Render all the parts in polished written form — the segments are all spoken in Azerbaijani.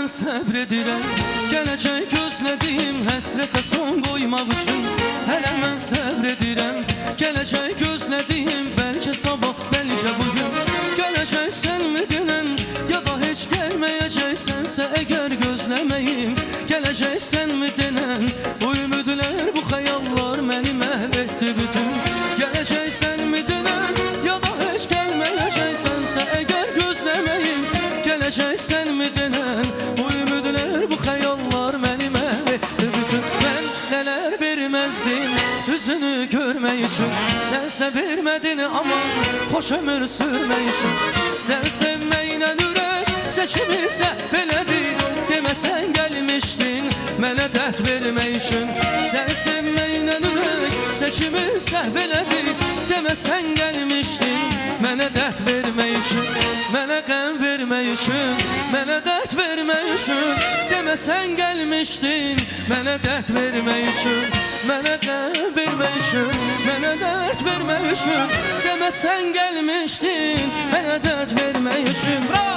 mən səbr edirəm, gələcək gözlədiyim həsrətə son qoymaq üçün. Hələ mən səbr edirəm, gələcək gözlədiyim, bəlkə sabah, bəlkə bugün. Gələcəksənmi denən, ya da heç gəlməyəcəksənsə əgər gözləməyim. Gələcəksənmi denən, bu ümidlər, bu xəyallar məni məhv etdi bütün. Gələcəksənmi denən, ya da heç gəlməyəcəksənsə əgər gözləməyim. Gələcəksənmi denən, bu ümidlər, bu xəyallar məni məhv etdi bütün. Mən nələr verməzdim üzünü görmək üçün, sənsə vermədin aman xoş ömür sürmək üçün. Sən sevməklə ürək seçimizsə belədir, deməsən gəlmişdin mənə dərd vermək üçün. Sən sevməklə ürək seçimizsə belədir, deməsən gəlmişdin mənə dərd vermək üçün. Mənə qəm vermək üçün, mənə dərd vermək üçün, deməsən gəlmişdin mənə dərd vermək üçün. Mənə qəm vermək üçün, mənə dərd vermək üçün, deməsən gəlmişdin mənə dərd vermək üçün. Bravo!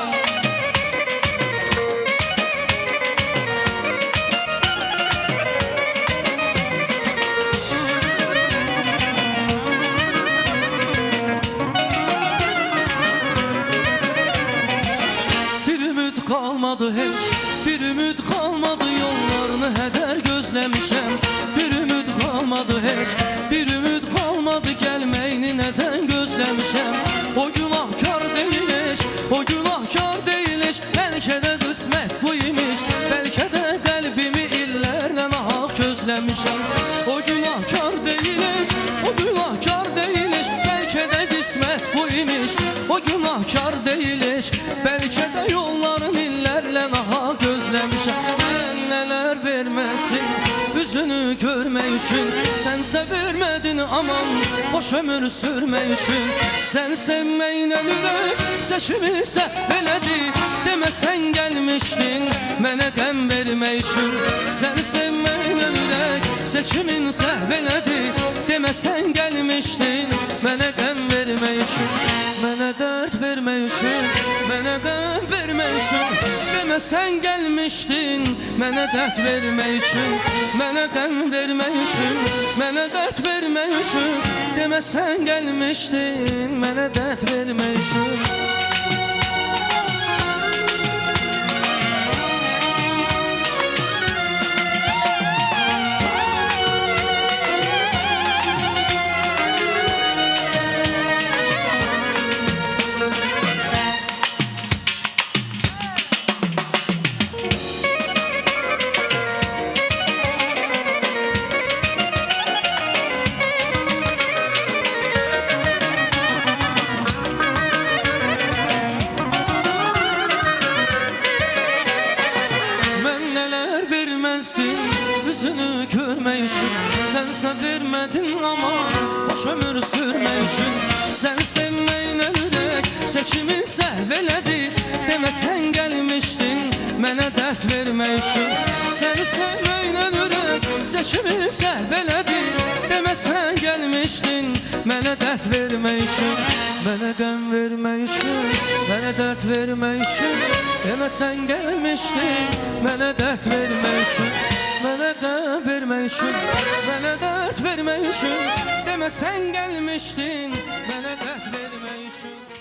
Qalmadı heç, bir ümid qalmadı, yollarını hədər gözləmişəm. Bir ümid qalmadı heç, bir ümid qalmadı, gəlməyini nədən gözləmişəm. O günahkar deyilik, o günahkar deyilik, bəlkə də qismət bu imiş, bəlkə də qəlbimi illərlə nahaq gözləmişəm. O günahkar deyilik, o günahkar deyilik, bəlkə də qismət bu imiş, o günahkar deyilik, bəlkə də yolların illərlə nahaq gözləmişəm. Mən nələr verməzdim üzünü görmək üçün, sənsə vermədin aman xoş ömür sürmək üçün. Sən sevməklə ürək seçimizsə belədir, deməsən gəlmişdin mənə qəm vermək üçün. Sən sevməklə ürək seçiminsə belədir, deməsən gəlmişdin mənə qəm vermək üçün. Mənə dərd vermək üçün, mənə qəm vermək üçün, deməsən gəlmişdin mənə dərd vermək üçün. Mənə qəm vermək üçün, mənə dərd vermək üçün, deməsən gəlmişdin mənə dərd vermək üçün. Üzünü görmək üçün, sənsə vermədin ama xoş ömür sürmək üçün. Sən sevməklə ürək seçiminsə belədir, deməsən gəlmişdin mənə dərd vermək üçün. Sən sevməklə ürək seçiminsə belədir, deməsən gəlmişdin mənə dərd vermək üçün. Mənə qəm vermək üçün, mənə dərd vermək üçün, deməsən gəlmişdin mənə dərd vermək üçün. Mənə qəm vermək üçün, mənə dərd vermək üçün, deməsən gəlmişdin mənə dərd vermək üçün.